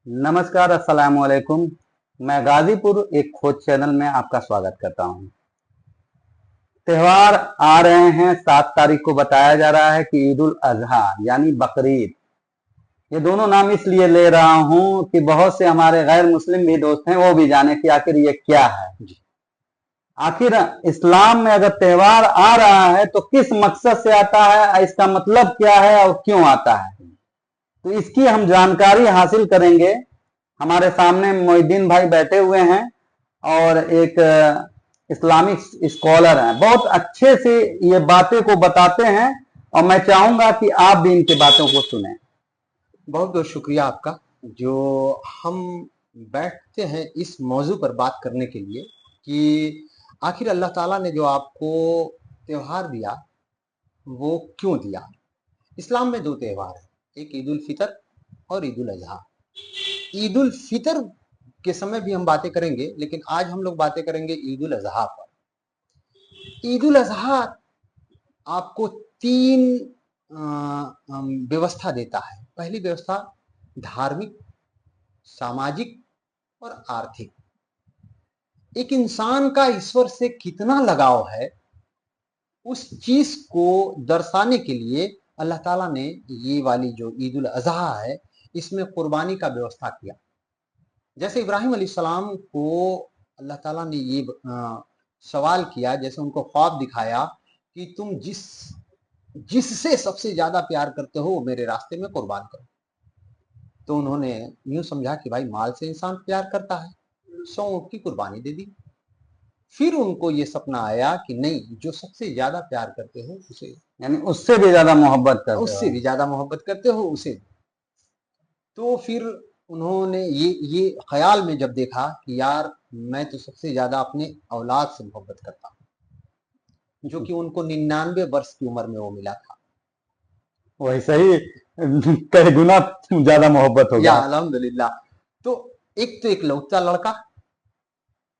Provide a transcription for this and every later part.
नमस्कार, अस्सलाम वालेकुम। मैं गाजीपुर एक खोज चैनल में आपका स्वागत करता हूं। त्योहार आ रहे हैं। 7 तारीख को बताया जा रहा है कि ईद उल अजहा यानी बकरीद। ये दोनों नाम इसलिए ले रहा हूं कि बहुत से हमारे गैर मुस्लिम भी दोस्त हैं, वो भी जाने कि आखिर ये क्या है। आखिर इस्लाम में अगर त्योहार आ रहा है तो किस मकसद से आता है, इसका मतलब क्या है और क्यों आता है, तो इसकी हम जानकारी हासिल करेंगे। हमारे सामने मोहिद्दीन भाई बैठे हुए हैं और एक इस्लामिक स्कॉलर हैं, बहुत अच्छे से ये बातें को बताते हैं और मैं चाहूंगा कि आप भी इनकी बातों को सुने। बहुत बहुत शुक्रिया आपका। जो हम बैठते हैं इस मौजू पर बात करने के लिए कि आखिर अल्लाह ताला ने जो आपको त्योहार दिया वो क्यों दिया। इस्लाम में दो त्योहार हैं, एक ईद उल फितर और ईद उल अजहा। ईद उल फितर के समय भी हम बातें करेंगे, लेकिन आज हम लोग बातें करेंगे ईद उल अजहा पर। ईद उल अजहा आपको तीन व्यवस्था देता है। पहली व्यवस्था धार्मिक, सामाजिक और आर्थिक। एक इंसान का ईश्वर से कितना लगाव है उस चीज को दर्शाने के लिए अल्लाह ताला ने ये वाली जो ईद उल अजहा है इसमें कुर्बानी का व्यवस्था किया। जैसे इब्राहिम अलैहिस्सलाम को अल्लाह ताला ने ये सवाल किया, जैसे उनको ख्वाब दिखाया कि तुम जिससे सबसे ज्यादा प्यार करते हो वो मेरे रास्ते में कुर्बान करो। तो उन्होंने यूं समझा कि भाई माल से इंसान प्यार करता है, 100 ऊँट की कुर्बानी दे दी। फिर उनको ये सपना आया कि नहीं, जो सबसे ज्यादा प्यार करते हो उसे, यानी उससे भी ज्यादा मोहब्बत करते उससे हो। भी ज्यादा मोहब्बत करते हो उसे। तो फिर उन्होंने ये ख्याल में जब देखा कि यार मैं तो सबसे ज्यादा अपने औलाद से मोहब्बत करता हूँ, जो कि उनको 99 वर्ष की उम्र में वो मिला था। वैसे ही कई गुना ज्यादा मोहब्बत या होगा। अल्हम्दुलिल्लाह। तो एक लौता लड़का।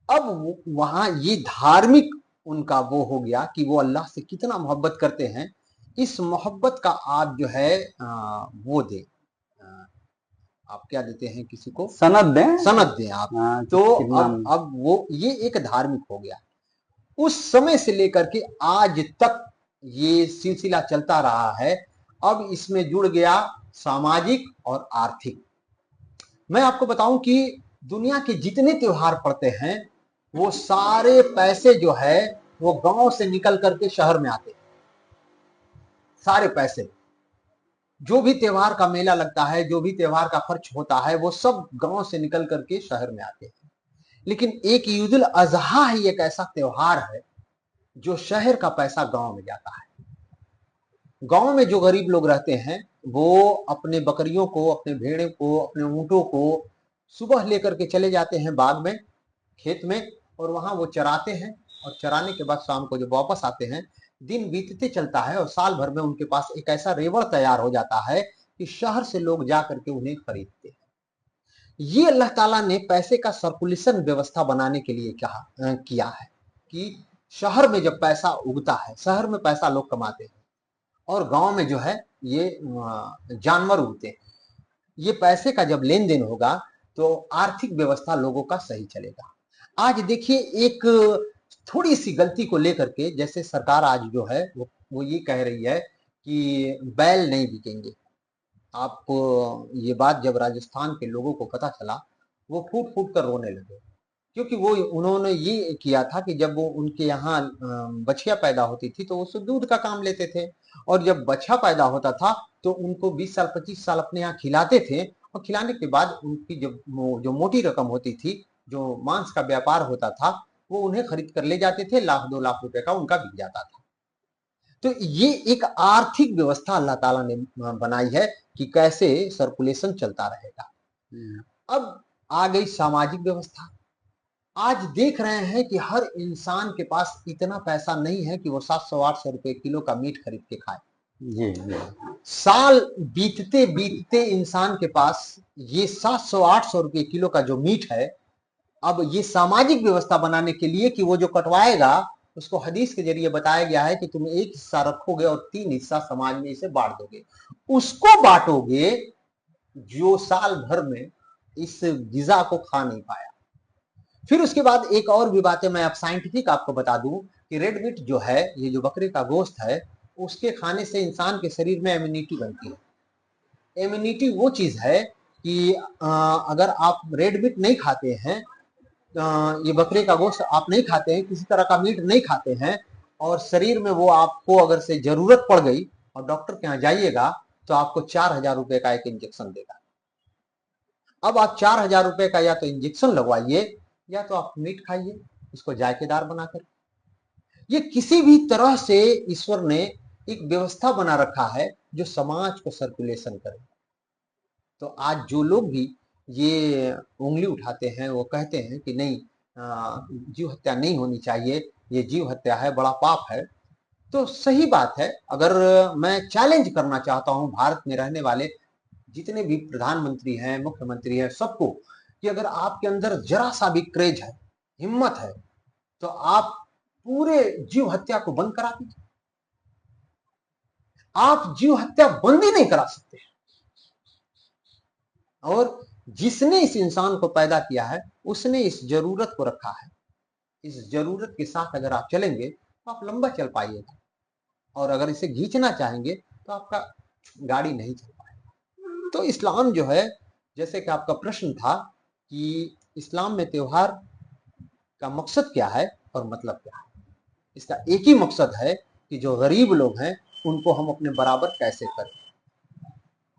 अब वहां ये धार्मिक उनका वो हो गया कि वो अल्लाह से कितना मोहब्बत करते हैं। इस मोहब्बत का आप जो है वो दे, आप क्या देते हैं किसी को, सनद दें। सनद दें आप। हाँ, तो कितना। अब वो ये एक धार्मिक हो गया। उस समय से लेकर के आज तक ये सिलसिला चलता रहा है। अब इसमें जुड़ गया सामाजिक और आर्थिक। मैं आपको बताऊं कि दुनिया के जितने त्योहार पड़ते हैं वो सारे पैसे जो है वो गांव से निकल करके शहर में आते हैं। सारे पैसे, जो भी त्योहार का मेला लगता है, जो भी त्योहार का खर्च होता है, वो सब गांव से निकल करके शहर में आते हैं। लेकिन एक ईद उल अजहा ही एक ऐसा त्योहार है जो शहर का पैसा गांव में जाता है। गांव में जो गरीब लोग रहते हैं वो अपने बकरियों को, अपने भेड़ों को, अपने ऊंटों को सुबह लेकर के चले जाते हैं बाग में, खेत में, और वहां वो चराते हैं। और चराने के बाद शाम को जब वापस आते हैं, दिन बीतते चलता है और साल भर में उनके पास एक ऐसा रेवड़ तैयार हो जाता है कि शहर से लोग जा करके उन्हें खरीदते हैं। ये अल्लाह ताला ने पैसे का सर्कुलेशन व्यवस्था बनाने के लिए किया है कि शहर में जब पैसा उगता है, शहर में पैसा लोग कमाते हैं और गांव में जो है ये जानवर उगते हैं। ये पैसे का जब लेन देन होगा तो आर्थिक व्यवस्था लोगों का सही चलेगा। आज देखिए, एक थोड़ी सी गलती को लेकर के, जैसे सरकार आज जो है वो ये कह रही है कि बैल नहीं बिकेंगे। आप ये बात जब राजस्थान के लोगों को पता चला, वो फूट फूट कर रोने लगे, क्योंकि वो उन्होंने ये किया था कि जब वो उनके यहाँ बछिया पैदा होती थी तो वो दूध का काम लेते थे, और जब बच्चा पैदा होता था तो उनको 20 साल 25 साल अपने यहाँ खिलाते थे, और खिलाने के बाद उनकी जो मोटी रकम होती थी, जो मांस का व्यापार होता था, वो उन्हें खरीद कर ले जाते थे, 1 लाख 2 लाख रुपए का उनका बिक जाता था। तो ये एक आर्थिक व्यवस्था अल्लाह ताला ने बनाई है कि कैसे सर्कुलेशन चलता रहेगा। अब आ गई सामाजिक व्यवस्था। आज देख रहे हैं कि हर इंसान के पास इतना पैसा नहीं है कि वो 700-800 रुपए किलो का मीट खरीद के खाए। जी जी। साल बीतते बीतते इंसान के पास ये 700-800 रुपए किलो का जो मीट है, अब ये सामाजिक व्यवस्था बनाने के लिए कि वो जो कटवाएगा उसको हदीस के जरिए बताया गया है कि तुम एक हिस्सा रखोगे और 3 हिस्सा समाज में इसे बांट दोगे। उसको बांटोगे जो साल भर में इस गिजा को खा नहीं पाया। फिर उसके बाद एक और भी बात है, मैं अब साइंटिफिक आपको बता दूं कि रेड मीट जो है, ये जो बकरे का गोश्त है, उसके खाने से इंसान के शरीर में इम्यूनिटी बनती है। इम्यूनिटी वो चीज है कि अगर आप रेड मीट नहीं खाते हैं, ये बकरे का गोश्त आप नहीं खाते हैं, किसी तरह का मीट नहीं खाते हैं, और शरीर में वो आपको अगर से जरूरत पड़ गई और डॉक्टर के यहाँ जाइएगा तो आपको 4,000 रुपए का एक इंजेक्शन देगा। अब आप 4,000 रुपए का या तो इंजेक्शन लगवाइए या तो आप मीट खाइए उसको जायकेदार बनाकर। ये किसी भी तरह से ईश्वर ने एक व्यवस्था बना रखा है जो समाज को सर्कुलेशन करे। तो आज जो लोग भी ये उंगली उठाते हैं, वो कहते हैं कि नहीं, जीव हत्या नहीं होनी चाहिए, ये जीव हत्या है, बड़ा पाप है, तो सही बात है। अगर मैं चैलेंज करना चाहता हूं भारत में रहने वाले जितने भी प्रधानमंत्री हैं, मुख्यमंत्री हैं, सबको, कि अगर आपके अंदर जरा सा भी क्रेज है, हिम्मत है, तो आप पूरे जीव हत्या को बंद करा दीजिए। आप जीव हत्या बंद ही नहीं करा सकते, और जिसने इस इंसान को पैदा किया है उसने इस जरूरत को रखा है। इस जरूरत के साथ अगर आप चलेंगे तो आप लंबा चल पाइएगा, और अगर इसे खींचना चाहेंगे तो आपका गाड़ी नहीं चल पाएगा। तो इस्लाम जो है, जैसे कि आपका प्रश्न था कि इस्लाम में त्योहार का मकसद क्या है और मतलब क्या है, इसका एक ही मकसद है कि जो गरीब लोग हैं उनको हम अपने बराबर कैसे करें,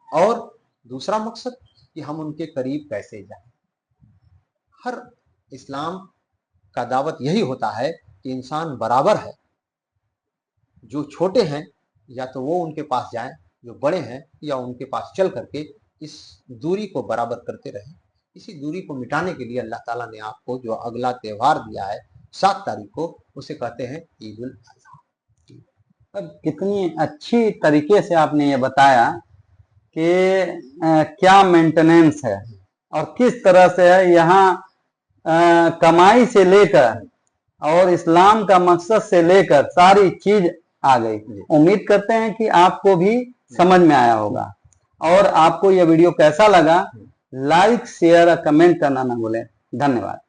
और दूसरा मकसद कि हम उनके करीब कैसे जाएं। हर इस्लाम का दावत यही होता है कि इंसान बराबर है, जो छोटे हैं या तो वो उनके पास जाएं, जो बड़े हैं या उनके पास चल करके इस दूरी को बराबर करते रहें। इसी दूरी को मिटाने के लिए अल्लाह ताला ने आपको जो अगला त्योहार दिया है 7 तारीख को, उसे कहते हैं ईद उल अज़हा। अब कितनी अच्छी तरीके से आपने ये बताया कि क्या मेंटेनेंस है और किस तरह से है यहाँ, कमाई से लेकर और इस्लाम का मकसद से लेकर सारी चीज आ गई। उम्मीद करते हैं कि आपको भी समझ में आया होगा, और आपको यह वीडियो कैसा लगा, लाइक शेयर और कमेंट करना ना भूलें। धन्यवाद।